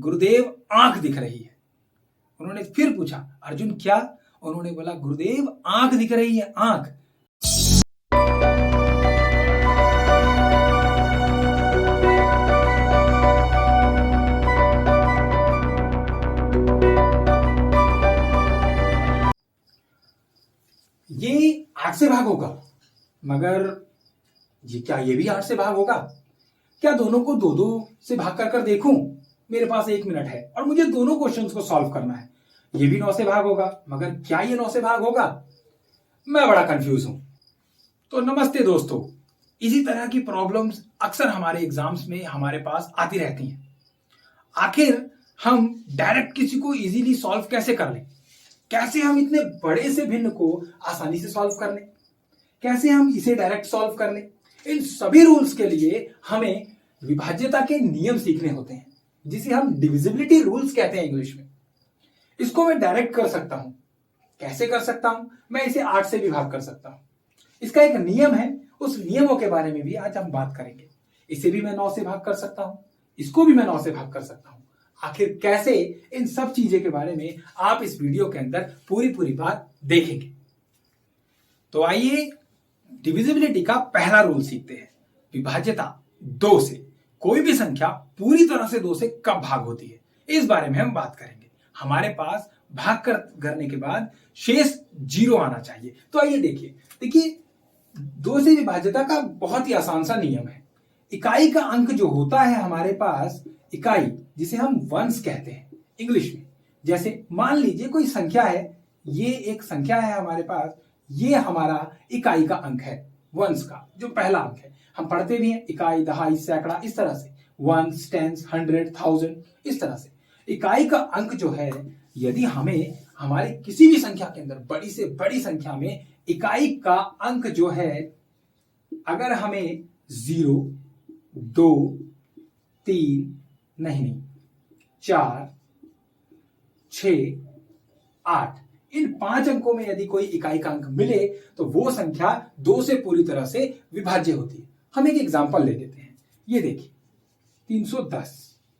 गुरुदेव आंख दिख रही है। उन्होंने फिर पूछा, अर्जुन क्या? उन्होंने बोला, गुरुदेव आंख दिख रही है, आंख। ये 8 से भाग होगा, मगर जी क्या ये भी 8 से भाग होगा? क्या दोनों को 2-2 से भाग कर देखूं? मेरे पास 1 मिनट है और मुझे दोनों क्वेश्चंस को सॉल्व करना है। ये भी 9 से भाग होगा, मगर क्या ये 9 से भाग होगा? मैं बड़ा कंफ्यूज हूं। तो नमस्ते दोस्तों, इसी तरह की प्रॉब्लम्स अक्सर हमारे एग्जाम्स में हमारे पास आती रहती हैं। आखिर हम डायरेक्ट किसी को इजीली सॉल्व कैसे कर लें? कैसे हम इतने बड़े से भिन्न को आसानी से सॉल्व कर लें? कैसे हम इसे डायरेक्ट सॉल्व कर लें? इन सभी रूल्स के लिए हमें विभाज्यता के नियम सीखने होते हैं, जिसे हम डिविजिबिलिटी रूल्स कहते हैं इंग्लिश में। इसको मैं डायरेक्ट कर सकता हूं। कैसे कर सकता हूं? मैं इसे 8 से भी भाग कर सकता हूं। इसका एक नियम है, उस नियमों के बारे में भी आज हम बात करेंगे। इसे भी मैं 9 से भाग कर सकता हूं, इसको भी मैं 9 से भाग कर सकता हूं। आखिर कैसे, इन सब चीजें के बारे में आप इस वीडियो के अंदर पूरी बात देखेंगे। तो आइए डिविजिबिलिटी का पहला रूल सीखते हैं। विभाज्यता 2 से कोई भी संख्या पूरी तरह से 2 से कब भाग होती है, इस बारे में हम बात करेंगे। हमारे पास भाग करने के बाद शेष 0 आना चाहिए। तो आइए देखिए 2 से विभाज्यता का बहुत ही आसान सा नियम है। इकाई का अंक जो होता है हमारे पास, इकाई जिसे हम वंस कहते हैं इंग्लिश में। जैसे मान लीजिए कोई संख्या है, ये एक संख्या है हमारे पास, ये हमारा इकाई का अंक है, वंस का जो पहला अंक है। हम पढ़ते भी हैं इकाई, दहाई, सैकड़ा, इस तरह से वंस, टेंस, 100, 1000, इस तरह से इकाई का अंक जो है, यदि हमें हमारे किसी भी संख्या के अंदर बड़ी से बड़ी संख्या में इकाई का अंक जो है, अगर हमें 0, 2, 3 नहीं 4, 6, 8 इन 5 अंकों में यदि कोई इकाई का अंक मिले तो वो संख्या 2 से पूरी तरह से विभाज्य होती है। हम एक एग्जांपल ले लेते हैं। ये देखिए 310,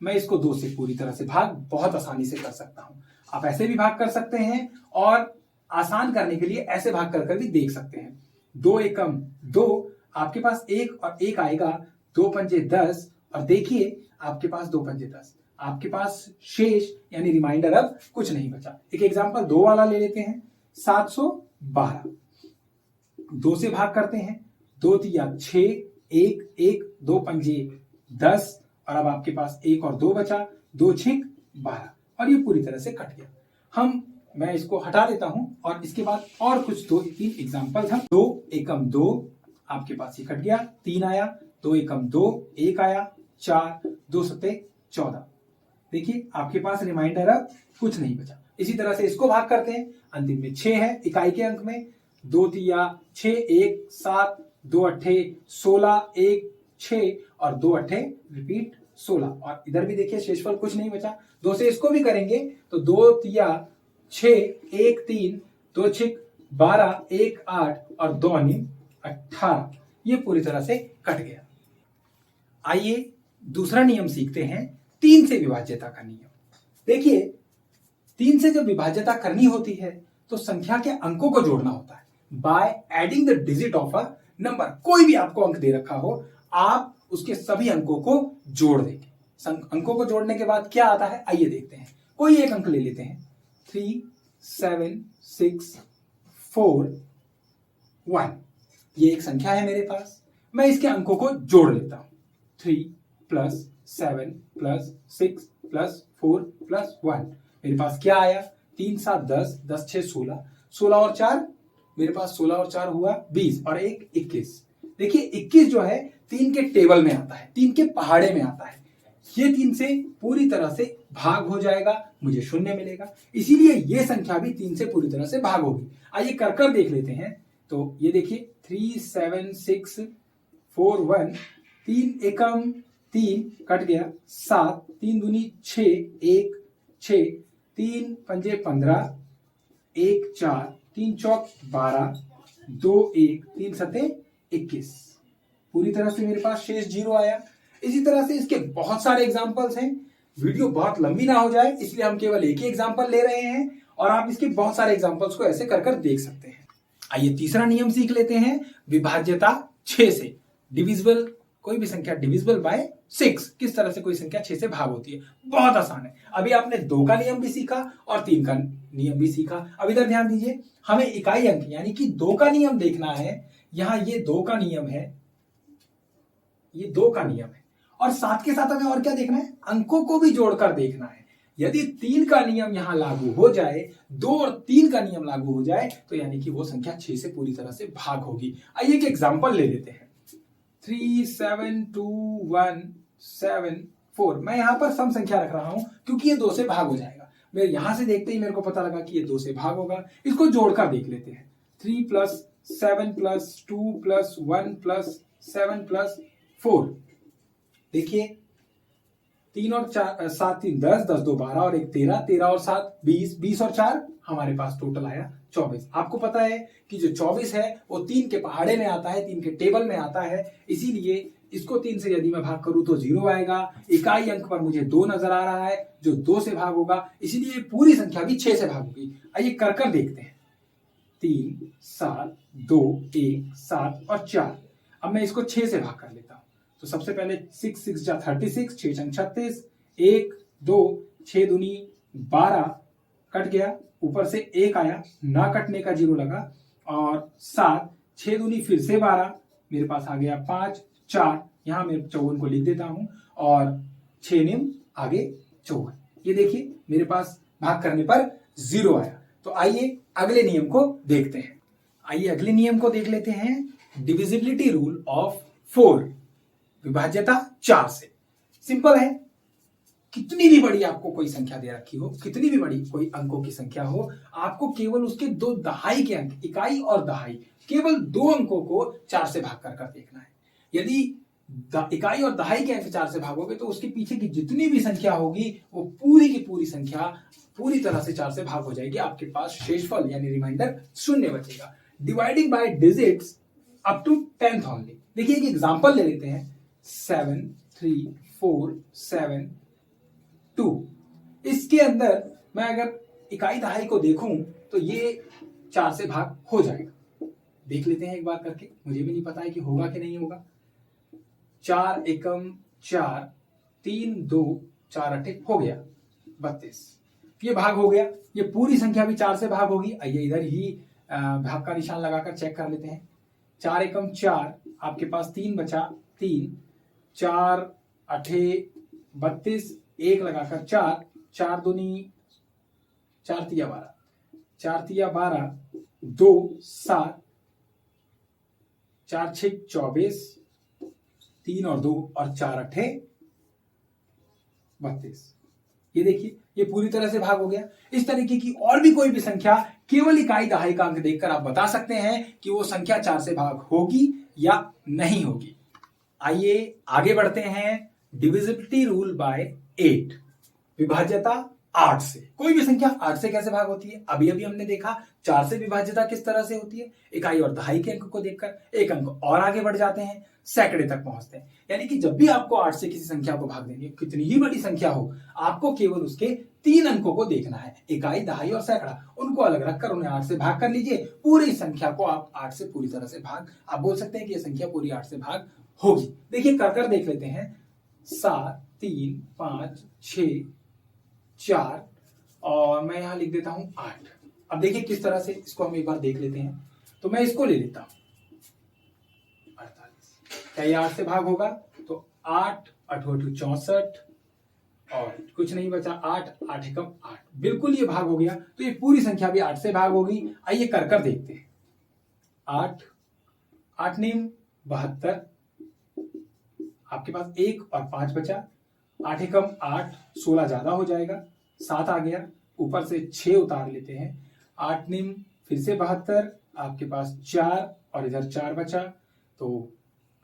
मैं इसको 2 से पूरी तरह से भाग बहुत आसानी से कर सकता हूं। आप ऐसे भी भाग कर सकते हैं और आसान करने के लिए ऐसे भाग कर भी देख सकते हैं। 2 एकम 2, आपके पास 1 और 1 आएगा, 2 पंजे 10, और देखिए आपके पास 2 पंजे 10, आपके पास शेष यानी रिमाइंडर अब कुछ नहीं बचा। एक एग्जांपल 2 वाला ले लेते हैं, 712, 2 से भाग करते हैं, 2 तिया 6, 1 1, 2 पंजे 10, और अब आपके पास 1 और 2 बचा, 2 छिक 12, और ये पूरी तरह से कट गया। मैं इसको हटा देता हूं और इसके बाद और कुछ 2-3 एग्जांपल हम 2 एकम 2, आपके पास ये कट गया, 3 आया, 2 एकम 2, 1 आया, 4, 2 सते 14। देखिए आपके पास रिमाइंडर अब कुछ नहीं बचा। इसी तरह से इसको भाग करते हैं, अंतिम में 6 है इकाई के अंक में, 2 तिया 6, 1 7, 2 अट्ठे 16, 1 6, और 2 अट्ठे रिपीट 16, और इधर भी देखिए शेषफल कुछ नहीं बचा। 2 से इसको भी करेंगे तो 2 तिया 6, 1 3, 2 छिक 12, 1 8, और 2 अनिम 18, ये पूरी तरह से कट गया। आइए दूसरा नियम सीखते हैं, 3 से विभाज्यता का नियम। देखिए 3 से जब विभाज्यता करनी होती है तो संख्या के अंकों को जोड़ना होता है by adding the digit of a number. कोई भी आपको अंक दे रखा हो, आप उसके सभी अंकों को जोड़ देंगे। अंकों को जोड़ने के बाद क्या आता है, आइए देखते हैं। कोई एक अंक ले लेते हैं, 3 7 6 4 1, ये एक संख्या है मेरे पास। मैं इसके अंकों को जोड़ लेता हूं, 3 + 7 + 6 + 4 + 1, मेरे पास क्या आया, 3 7 10, 10 6 16, 16 और 4, मेरे पास 16 और 4 हुआ 20, और 1 21। देखिए 21 जो है 3 के टेबल में आता है, 3 के पहाड़े में आता है। ये 3 से पूरी तरह से भाग हो जाएगा, मुझे 0 मिलेगा। इसीलिए ये संख्या भी 3 से पूरी तरह से भाग होगी। आइए कर देख लेते हैं। तो ये देखिए 3 7 6 4 1, 3 एकम 3 कट गया, 7 3 दूनी 6, 1 6, 3 पंजे 15, 1 4, 3 चौक 12, 2 1, 3 सते 21, पूरी तरह से मेरे पास शेष 0 आया। इसी तरह से इसके बहुत सारे एग्जाम्पल्स हैं। वीडियो बहुत लंबी ना हो जाए इसलिए हम केवल एक ही एग्जाम्पल ले रहे हैं और आप इसके बहुत सारे एग्जाम्पल्स को ऐसे कर देख सकते हैं। आइए तीसरा नियम सीख लेते हैं, विभाज्यता 6 से। डिविजिबल, कोई भी संख्या डिविजिबल बाय 6, किस तरह से कोई संख्या 6 से भाग होती है, बहुत आसान है। अभी आपने 2 का नियम भी सीखा और 3 का नियम भी सीखा। अब इधर ध्यान दीजिए, हमें इकाई अंक यानी कि 2 का नियम देखना है। यहां ये 2 का नियम है, ये 2 का नियम है और साथ के साथ हमें और क्या देखना है, अंकों को भी जोड़कर देखना है। यदि 3 का नियम यहां लागू हो जाए, 2 और 3 का नियम लागू हो जाए तो यानी कि वो संख्या 6 से पूरी तरह से भाग होगी। आइए एक एग्जांपल ले लेते हैं। 3 7 2 1 7 4। मैं यहां पर सम संख्या रख रहा हूं क्योंकि ये 2 से भाग हो जाएगा। मेरे यहां से देखते ही मेरे को पता लगा कि ये 2 से भाग होगा। इसको जोड़कर देख लेते हैं। 3 + 7 + 2 + 1 + 7 + 4। देखिए 3 और 4 7 3 10 10 2 12 और 1 13 13 और 7 20 20 और 4 हमारे पास टोटल आया 24। आपको पता है कि जो 24 है वो 3 के पहाड़े में आता है, 3 के टेबल में आता है, इसीलिए इसको 3 से यदि मैं भाग करूं तो 0 आएगा। इकाई अंक पर मुझे 2 नजर आ रहा है जो 2 से भाग होगा, इसीलिए पूरी संख्या भी 6 से भाग होगी। आइए कर देखते हैं। 3 7 2 1 7 और 4। अब मैं इसको 6 से भाग कर लेता हूं। तो सबसे पहले 6 6 जा 36, 6 छंग 36, 1 2 6 दूनी 12 कट गया, ऊपर से 1 आया, ना कटने का 0 लगा, और 7 6 दूनी फिर से 12, मेरे पास आ गया 5 4, यहां मैं 54 को लिख देता हूं और 6 नियम आगे 54। ये देखिए मेरे पास भाग करने पर 0 आया। तो आइए अगले नियम को देखते हैं। आइए अगले नियम को देख लेते हैं, डिविजिबिलिटी रूल ऑफ 4, विभाज्यता 4 से। सिंपल है, कितनी भी बड़ी आपको कोई संख्या दे रखी हो, कितनी भी बड़ी कोई अंकों की संख्या हो, आपको केवल उसके 2 दहाई के अंक, इकाई और दहाई, केवल 2 अंकों को 4 से भाग कर देखना है। यदि इकाई और दहाई के अंक 4 से भागोगे तो उसके पीछे की जितनी भी संख्या होगी वो पूरी की पूरी संख्या पूरी तरह से 4 से भाग हो जाएगी। आपके पास शेषफल यानी रिमाइंडर 0 बचेगा। Dividing by digits up to 10th only. देखिए एक एग्जांपल ले लेते हैं। 7 3 4 7 2। इसके अंदर मैं अगर इकाई दहाई को देखूं तो ये 4 से भाग हो जाएगा। देख लेते हैं एक बार करके, मुझे भी नहीं पता है कि होगा कि नहीं होगा। 4 एकम 4, 3 2 4 अठे हो गया 32। ये भाग हो गया। ये पूरी संख्या भी 4 से भाग होगी। आइए इधर ही भाग का निशान लगाकर चेक कर लेते हैं। 4 एकम 4, आपके पास 3 बचा, 3 4 अठे 32, 1 लगाकर 4, 4 दूनी 4 तिया 12, 4 तिया 12, 2 7, 4 6 24, 3 और 2 और 4 अठे 32। ये देखिए ये पूरी तरह से भाग हो गया। इस तरीके की और भी कोई भी संख्या केवल इकाई दहाई का अंक देखकर आप बता सकते हैं कि वो संख्या 4 से भाग होगी या नहीं होगी। आइए आगे बढ़ते हैं। डिविजिबिलिटी रूल बाय 8, विभाज्यता 8 से। कोई भी संख्या 8 से कैसे भाग होती है, अभी अभी हमने देखा। 4 से विभाज्यता किस तरह से होती है, इकाई और दहाई के अंक को देखकर। एक अंक और आगे बढ़ जाते हैं, सैकड़े तक पहुंचते हैं। यानी कि जब भी आपको 8 से किसी संख्या को भाग देनी है, कितनी ही बड़ी संख्या हो, आपको केवल उसके 3 अंकों को देखना है, इकाई दहाई और सैकड़ा। उनको अलग रखकर उन्हें 8 से भाग कर लीजिए। पूरी संख्या को आप 8 से पूरी तरह से भाग, आप बोल सकते हैं कि यह संख्या पूरी 8 से भाग होगी। देखिए कर देख लेते हैं। 7 3 5 6 4 और मैं यहां लिख देता हूं 8। अब देखिए किस तरह से इसको हम एक बार देख लेते हैं। तो मैं इसको ले लेता हूं 48। क्या ये 8 से भाग होगा? तो 8 8 64 और कुछ नहीं बचा, 8 8 एकम 8। बिल्कुल ये भाग हो गया। तो ये पूरी संख्या भी 8 से भाग होगी। आइए कर देखते हैं। 8 8 निम 72, आपके पास 1 और 5 बचा। 8 एकम 8, 16 ज्यादा हो जाएगा, 7 आ गया, ऊपर से 6 उतार लेते हैं। 8 निम फिर से 72, आपके पास 4 और इधर 4 बचा। तो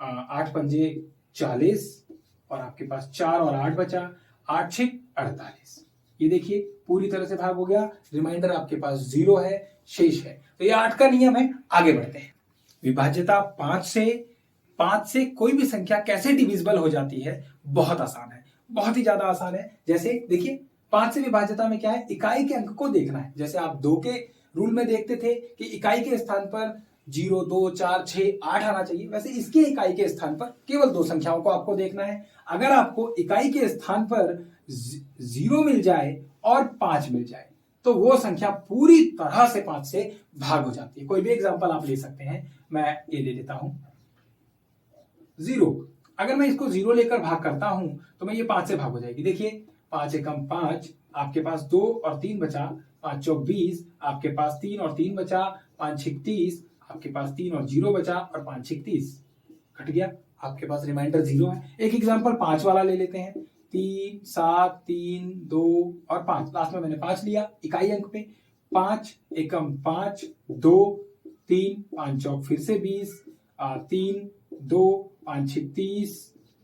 8 पंजे 40 और आपके पास 4 और 8 बचा। 8 6 48। ये देखिए पूरी तरह से भाग हो गया। रिमाइंडर आपके पास 0 है, शेष है। तो ये 8 का नियम है। आगे बढ़ते हैं। विभाज्यता 5 से कोई भी संख्या कैसे डिविजिबल हो जाती है, बहुत आसान है। बहुत ही ज्यादा आसान है। जैसे देखिए 5 से विभाज्यता में क्या है, इकाई के अंक को देखना है। जैसे आप 2 के रूल में देखते थे कि इकाई के स्थान पर 0, 2, 4, 6, 8 आना चाहिए, वैसे इसके इकाई के स्थान पर केवल 2 संख्याओं को आपको देखना है। अगर आपको इकाई के स्थान पर 0 मिल जाए और 5 मिल जाए तो वो संख्या पूरी तरह से 5 से भाग हो जाती है। कोई भी एग्जांपल आप ले सकते हैं, मैं ये ले लेता हूं 0। अगर मैं इसको 0 लेकर भाग करता हूं तो मैं ये 5 से भाग हो जाएगी। देखिए 5 एकम 5, आपके पास 2 और 3 बचा, 5 चौक 20, आपके पास 3 और 3 बचा, 5 छिक 30, आपके पास 3 और 0 बचा और 5 छिक 30 कट गया, आपके पास रिमाइंडर 0 है। एक एग्जांपल 5 वाला ले लेते हैं, 3, 7, 3, 2 और 5, लास्ट में मैंने 5 लिया इकाई अंक पे। 5 एकम 5, 2, 3, 5 चौक फिर से 20, 3, 2, 5 छिक 30,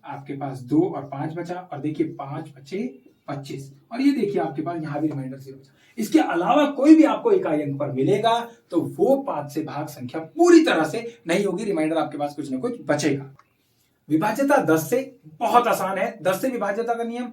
आपके पास 2 और 5 बचा, और देखिए 5 बचे 25, और ये देखिए आपके पास यहां भी रिमाइंडर 0 बचा। इसके अलावा कोई भी आपको इकाई अंक पर मिलेगा तो वो 5 से भाग संख्या पूरी तरह से नहीं होगी, रिमाइंडर आपके पास कुछ ना कुछ बचेगा। विभाज्यता 10 से बहुत आसान है। 10 से विभाज्यता का नियम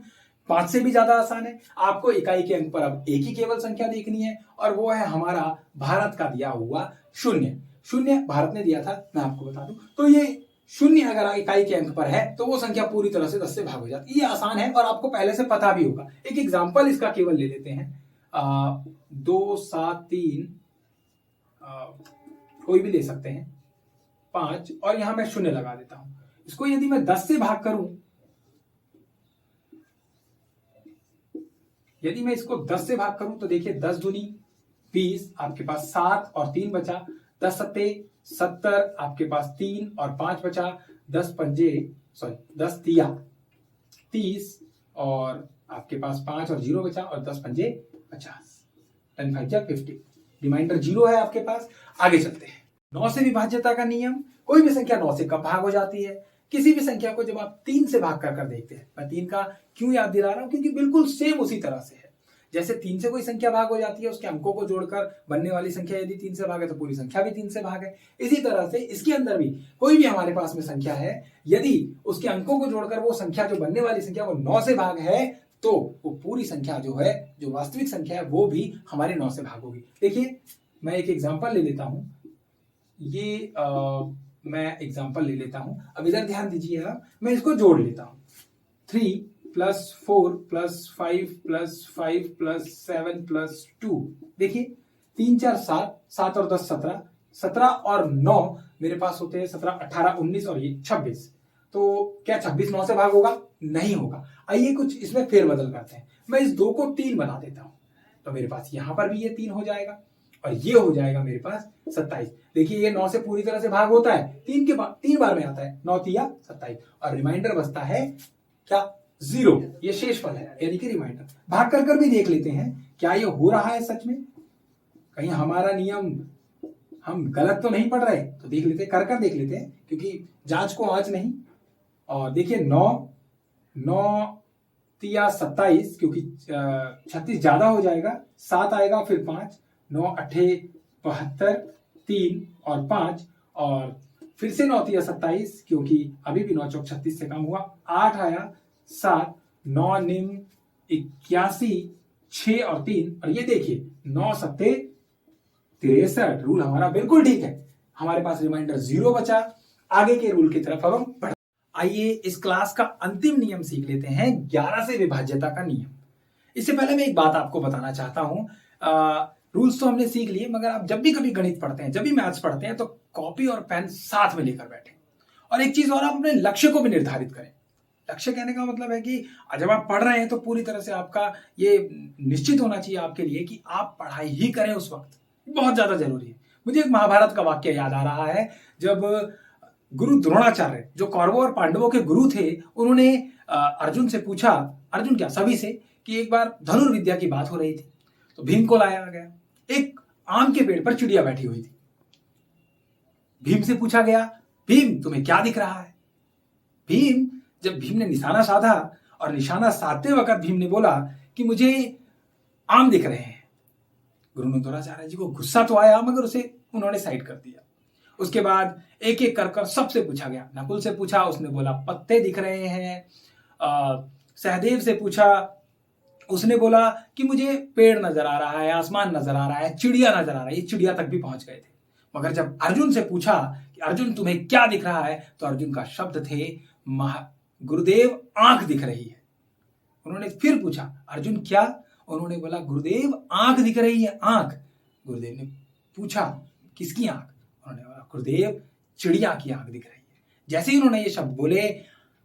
5 से भी ज्यादा आसान है। आपको इकाई के अंक पर अब एक ही केवल संख्या देखनी है, और वो है हमारा भारत का दिया हुआ 0। 0 भारत ने दिया था, मैं आपको बता दूं। तो ये 0 अगर इकाई के अंक पर है तो वो संख्या पूरी तरह से 10 से भाग हो जाती है। ये आसान है और आपको पहले से पता भी होगा। एक एग्जाम्पल इसका केवल ले लेते हैं, 2, 7, 3, कोई भी ले सकते हैं, 5, और यहां मैं 0 लगा देता हूं। इसको यदि मैं 10 से भाग करूं, यदि मैं इसको 10 से भाग करूं तो देखिए 10 दूनी 20, आपके पास 7 और 3 बचा, 10 सत्ते 70, आपके पास 3 और 5 बचा, 10 तिया 30, और आपके पास 5 और 0 बचा, और 10 पंजे 50, 10 5 50, रिमाइंडर 0 है आपके पास। आगे चलते हैं। 9 से विभाज्यता का नियम, कोई भी संख्या 9 से कब भाग हो जाती है? किसी भी संख्या को जब आप 3 से भाग कर देखते हैं। मैं 3 का क्यों याद दिला रहा हूं, क्योंकि बिल्कुल सेम उसी तरह से है। जैसे 3 से कोई संख्या भाग हो जाती है, उसके अंकों को जोड़कर बनने वाली संख्या यदि 3 से भागे तो पूरी संख्या भी 3 से भागे। इसी तरह से इसके अंदर भी कोई भी हमारे पास में संख्या है, यदि उसके अंकों को जोड़कर वो संख्या जो बनने वाली संख्या वो 9 से भाग है तो वो पूरी संख्या जो है, जो वास्तविक संख्या है, वो भी हमारे 9 से भाग होगी। देखिए मैं एक एग्जाम्पल ले लेता हूं, ये मैं एग्जाम्पल ले लेता हूं। अब इधर ध्यान दीजिएगा, मैं इसको जोड़ लेता हूं। 3 + 4 + 5 + 5 + 7 + 2, देखिए 3 4 7, 7 और 10 17, 17 और 9 मेरे पास होते हैं 17, 18, 19 और ये 26। तो क्या 26 9 से भाग होगा? नहीं होगा। आइए कुछ इसमें फेरबदल करते हैं। मैं इस 2 को 3 बना देता हूं, तो मेरे पास यहां पर भी ये 3 हो जाएगा, और ये हो जाएगा मेरे पास 27। देखिए ये 9 से पूरी तरह से भाग होता है, 3 के बाद 3 बार में आता है, 9 तिया 27, और रिमाइंडर बचता है क्या? 0। ये शेषफल है, यानी कि रिमाइंडर। भाग कर भी देख लेते हैं, क्या ये हो रहा है सच में? कहीं हमारा नियम हम गलत तो नहीं पढ़ रहे? तो देख लेते, कर देख लेते हैं, क्योंकि जांच को आंच नहीं। और देखिए 9 तिया 27, क्योंकि 36 ज्यादा हो जाएगा, 7 आएगा, फिर 5, 9 8 72, 3 और 5, और फिर से 9 तिया 27, क्योंकि अभी भी 9 चौक 36 से कम हुआ, 8 आया, 7, 9 निम 81, 6 और 3, और ये देखिए 9 सत्ते 63। रूल हमारा बिल्कुल ठीक है, हमारे पास रिमाइंडर 0 बचा। आगे के रूल की तरफ अब हम बढ़ते। आइए इस क्लास का अंतिम नियम सीख लेते हैं, 11 से विभाज्यता का नियम। इससे पहले मैं एक बात आपको बताना चाहता हूं। रूल्स तो हमने सीख लिए, मगर आप जब भी कभी गणित पढ़ते हैं, जब भी मैथ्स पढ़ते हैं, तो कॉपी और पेन साथ में लेकर बैठे। और एक चीज और, आप अपने लक्ष्य को भी निर्धारित करें। लक्ष्य कहने का मतलब है कि जब आप पढ़ रहे हैं तो पूरी तरह से आपका ये निश्चित होना चाहिए आपके लिए कि आप पढ़ाई ही करें उस वक्त। बहुत ज्यादा जरूरी है। मुझे एक महाभारत का वाक्य याद आ रहा है, जब गुरु द्रोणाचार्य, जो कौरवों और पांडवों के गुरु थे, उन्होंने अर्जुन से पूछा, अर्जुन क्या सभी से, कि एक बार धनुर्विद्या की बात हो रही थी, तो भीम को लाया गया। एक आम के पेड़ पर चिड़िया बैठी हुई थी। भीम से पूछा गया, भीम तुम्हें क्या दिख रहा है? जब भीम ने निशाना साधा, और निशाना साधते वक्त भीम ने बोला कि मुझे आम दिख रहे हैं। गुरु द्रोणाचार्य जी को गुस्सा तो आया, मगर उसे उन्होंने साइड कर दिया। उसके बाद एक एक कर सबसे पूछा गया। नकुल से पूछा, उसने बोला पत्ते दिख रहे हैं। सहदेव से पूछा, उसने बोला कि मुझे पेड़ नजर आ रहा है, आसमान नजर आ रहा है, चिड़िया नजर आ रहा है। ये चिड़िया तक भी पहुंच गए थे। मगर जब अर्जुन से पूछा कि अर्जुन तुम्हें क्या दिख रहा है, तो अर्जुन का शब्द थे गुरुदेव आंख दिख रही है। उन्होंने फिर पूछा अर्जुन क्या? उन्होंने बोला गुरुदेव आंख दिख रही है, आंख। गुरुदेव ने पूछा किसकी आंख? उन्होंने बोला गुरुदेव चिड़िया की आंख दिख रही है। जैसे ही उन्होंने ये शब्द बोले,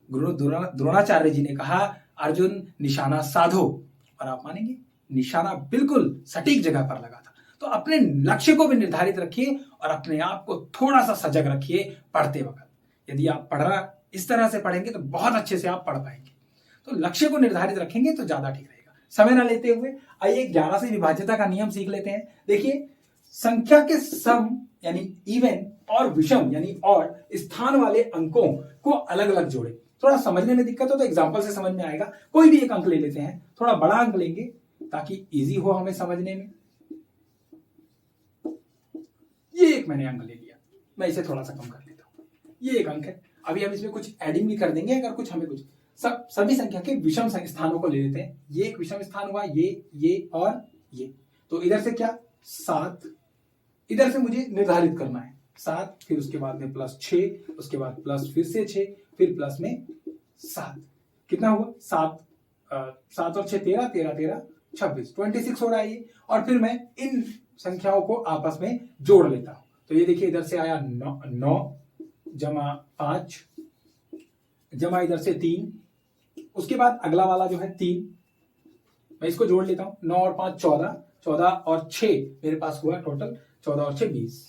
गुरु द्रोणाचार्य जी ने कहा अर्जुन निशाना साधो। और आप मानेंगे निशाना बिल्कुल सटीक जगह पर लगा था। तो अपने लक्ष्य को भी निर्धारित रखिए और अपने आप को थोड़ा सा सजग रखिए पढ़ते वक्त। यदि आप पढ़ना इस तरह से पढ़ेंगे तो बहुत अच्छे से आप पढ़ पाएंगे। तो लक्ष्य को निर्धारित रखेंगे तो ज्यादा ठीक रहेगा। समय ना लेते हुए आइए 11 से विभाज्यता का नियम सीख लेते हैं। देखिए, संख्या के सम यानी इवन और विषम यानी ऑड स्थान वाले अंकों को अलग अलग जोड़े। थोड़ा समझने में दिक्कत हो तो एग्जांपल से समझ में आएगा। कोई भी एक अंक ले लेते हैं, थोड़ा बड़ा अंक लेंगे ताकि इजी हो हमें समझने में। ये एक मैंने अंक ले लिया, मैं इसे थोड़ा सा कम कर लेता हूं। ये एक अंक है। अभी हम इसमें कुछ एडिंग भी कर देंगे अगर कुछ हमें कुछ। सभी संख्या के विषम स्थानों को ले लेते हैं। ये एक विषम स्थान हुआ, ये और ये। तो इधर से क्या 7, इधर से मुझे निर्धारित करना है 7, फिर उसके बाद में +6, उसके बाद प्लस फिर से 6, फिर प्लस में 7। कितना हुआ? 7 और 6 13, 13 13 26, 26 हो रहा है ये। और फिर मैं इन संख्याओं को आपस में जोड़ लेता हूं। तो ये देखिए इधर से आया 9 जमा 5 जमा इधर से 3, उसके बाद अगला वाला जो है 3, मैं इसको जोड़ लेता हूं। 9 और 5 14, 14 और 6 मेरे पास हुआ टोटल 14 और 6 20।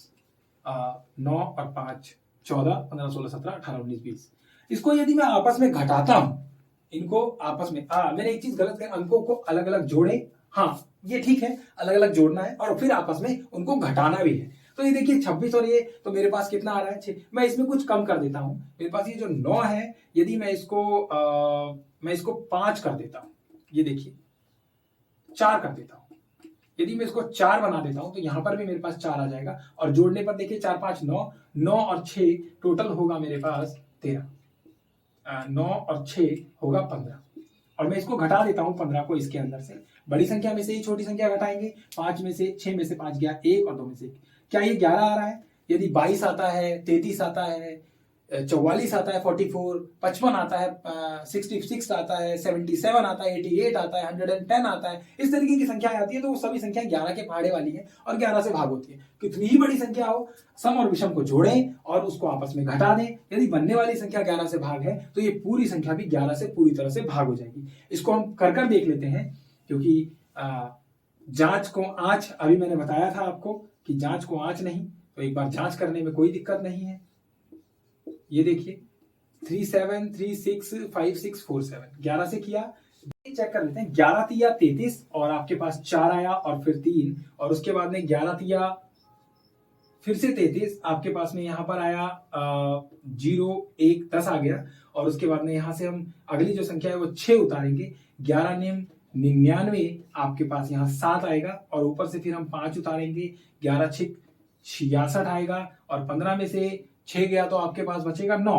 9 और 5 14, 15 16 17 18 19 20। इसको यदि मैं आपस में घटाता हूं, इनको आपस में मैंने एक चीज गलत कर, अंकों को अलग अलग जोड़े। हाँ ये ठीक है, अलग अलग जोड़ना है और फिर आपस में उनको घटाना भी है। तो ये देखिए 26 और ये, तो मेरे पास कितना आ रहा है 6। मैं इसमें कुछ कम कर देता हूं। मेरे पास ये जो 9 है, यदि मैं इसको 5 कर देता हूं, ये देखिए 4 कर देता हूं। यदि मैं इसको 4 बना देता हूं तो यहां पर भी मेरे पास 4 आ जाएगा। और जोड़ने पर देखिए 4 5 9, 9 और 6 टोटल होगा मेरे पास 13। 9 और 6 होगा 15। और मैं इसको घटा देता हूं 15 को इसके अंदर से। बड़ी संख्या में से ही छोटी संख्या घटाएंगे। 5 में से 6 में से 5 गया 1 और 2 में से 1। क्या ये 11 आ रहा है? यदि 22 आता है, 33 आता है, 44 आता है, 44, 55 आता है, 66 आता है, 77 आता है, 88 आता है, 110 आता है। इस तरीके की संख्या आती है तो वो सभी संख्या 11 के पहाड़े वाली है और 11 से भाग होती है। कितनी ही बड़ी संख्या हो, सम और विषम को जोड़ें और उसको आपस में घटा दें। यदि बनने वाली संख्या 11 से भाग है तो ये पूरी संख्या भी 11 से पूरी तरह से भाग हो जाएगी। इसको हम कर देख लेते हैं, क्योंकि जांच को आंच, अभी मैंने बताया था आपको कि जांच को आंच नहीं, तो एक बार जांच करने में कोई दिक्कत नहीं है। ये देखिए 37 36 56 47, 11 से किया। चेक कर लेते हैं, 11 तिया 33 और आपके पास 4 आया और फिर 3 और उसके बाद में 11 तिया फिर से 33, आपके पास में यहाँ पर आया 0 1 10 आ गया। और उसके बाद में यहाँ से हम अगली जो संख्या है वो 6 उतारेंगे। 11 निम 99, आपके पास यहाँ 7 आएगा और ऊपर से फिर हम 5 उतारेंगे। 11 6 66 आएगा और 15 में से 6 गया तो आपके पास बचेगा 9।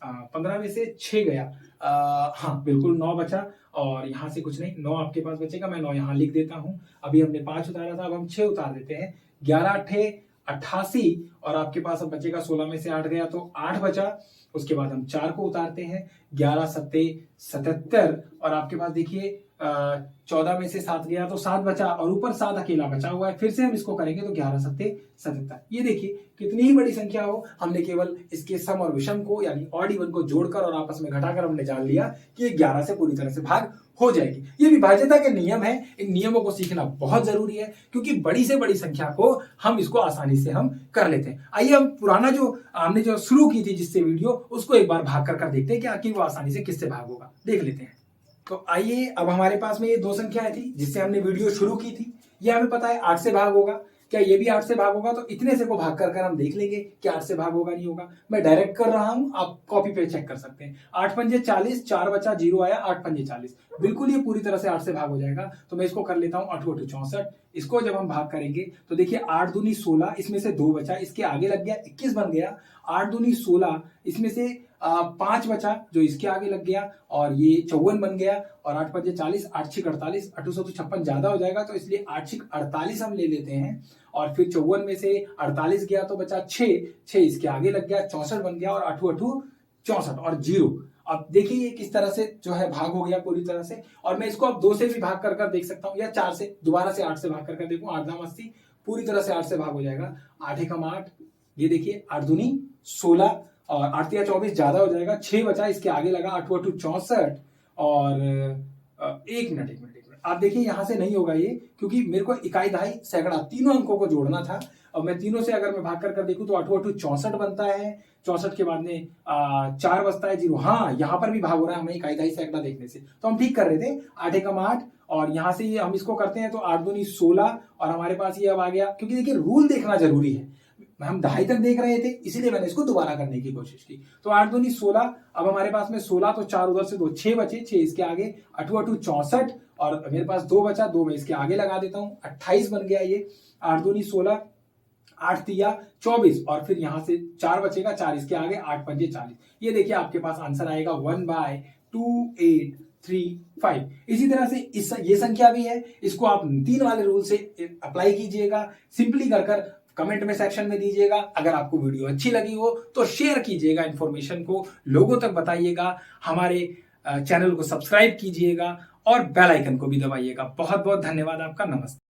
15 में से 6 गया, हाँ बिल्कुल 9 बचा और यहाँ से कुछ नहीं, 9 आपके पास बचेगा। मैं 9 यहाँ लिख देता हूँ। अभी हमने 5 उतारा था, अब हम 6 उतार देते हैं। 11 8 88 और आपके पास अब बचेगा 16 में से 8 गया तो 8 बचा। उसके बाद हम 4 को उतारते हैं। 11 7 77 और आपके पास देखिए 14 में से 7 गया तो 7 बचा और ऊपर 7 अकेला बचा हुआ है। फिर से हम इसको करेंगे तो 11 7 77। ये देखिए कितनी ही बड़ी संख्या हो, हमने केवल इसके सम और विषम को यानी ऑड इवन को जोड़कर और आपस में घटाकर हमने जान लिया कि ये 11 से पूरी तरह से भाग हो जाएगी। ये विभाज्यता के नियम है। इन नियमों को सीखना बहुत जरूरी है क्योंकि बड़ी से बड़ी संख्या को हम इसको आसानी से हम कर लेते हैं। आइए हम पुराना जो हमने जो शुरू की थी जिससे वीडियो, उसको एक बार भाग कर देखते हैं कि आखिर वो आसानी से किससे भाग होगा, देख लेते हैं। तो आइए, अब हमारे पास में ये 2 संख्याएं थी जिससे हमने वीडियो शुरू की थी। ये हमें पता है 8 से भाग होगा। क्या ये भी 8 से भाग होगा? तो इतने से को भाग कर हम देख लेंगे कि 8 से भाग होगा नहीं होगा। मैं डायरेक्ट कर रहा हूं, आप कॉपी पे चेक कर सकते हैं। 8 पंजे 40, 4 बचा 0 आया, 8 पंजे 40, बिल्कुल ये पूरी तरह से 8 से भाग हो जाएगा। तो मैं इसको कर लेता हूं 8 8 64। इसको जब हम भाग करेंगे तो देखिए 8 दूनी 16, इसमें से 2 बचा, इसके आगे लग गया 21 बन गया। 8 दूनी 16, इसमें से 5 बचा जो इसके आगे लग गया और ये 54 बन गया और 8 5 40, 8 6 48, 8 2 56 ज्यादा हो जाएगा तो इसलिए 8 6 48 हम ले लेते हैं और फिर 54 में से 48 गया तो बचा 6 इसके आगे लग गया 64 बन गया और 8 8 64 और 0। अब देखिए ये किस तरह से जो है भाग हो गया पूरी तरह से। और मैं इसको अब 2 से भी भाग कर देख सकता हूं या 4 से, दोबारा से 8 से भाग कर देखूं, 8 दाम 80 पूरी तरह से 8 से भाग हो जाएगा। 8 एकम 8, ये देखिए 8 दूनी 16 और 8 तिया 24 ज्यादा हो जाएगा। 6 बचा इसके आगे लगा 8 8 64 और 1 मिनट आप देखिए यहां से नहीं होगा ये, क्योंकि मेरे को इकाई दहाई सैकड़ा तीनों अंकों को जोड़ना था। और मैं तीनों से अगर मैं भाग कर देखूं तो 8 8 64 बनता है। 64 के बाद में 4 बचता है 0। हाँ यहाँ पर भी भाग हो रहा है हमें इकाई दहाई सैकड़ा देखने से, तो हम ठीक कर रहे थे। 8 एकम 8 और यहां से ये हम इसको करते हैं तो 8 दूनी 16 और हमारे पास ये अब आ गया, क्योंकि देखिए रूल देखना जरूरी है। हम दहाई तक देख रहे थे इसीलिए मैंने इसको दोबारा करने की कोशिश की। तो 8 दूनी 16, अब हमारे पास में 16 तो 4 उधर से 2, 6 बचे, 6 इसके आगे 8 8 64 और मेरे पास 2 बचा, 2 मैं इसके आगे लगा देता हूं, 28 बन गया ये। 8 दूनी 16, 8 तिया 24 और फिर यहां से 4 बचेगा, 4 इसके आगे, 8 पंजे 40। ये देखिए आपके पास आंसर आएगा 1/2835। इसी तरह से ये संख्या भी है, इसको आप 3 वाले रूल से अप्लाई कीजिएगा। सिंपली कर कमेंट में सेक्शन में दीजिएगा। अगर आपको वीडियो अच्छी लगी हो तो शेयर कीजिएगा, इंफॉर्मेशन को लोगों तक बताइएगा, हमारे चैनल को सब्सक्राइब कीजिएगा और बेल आइकन को भी दबाइएगा। बहुत बहुत धन्यवाद आपका। नमस्ते।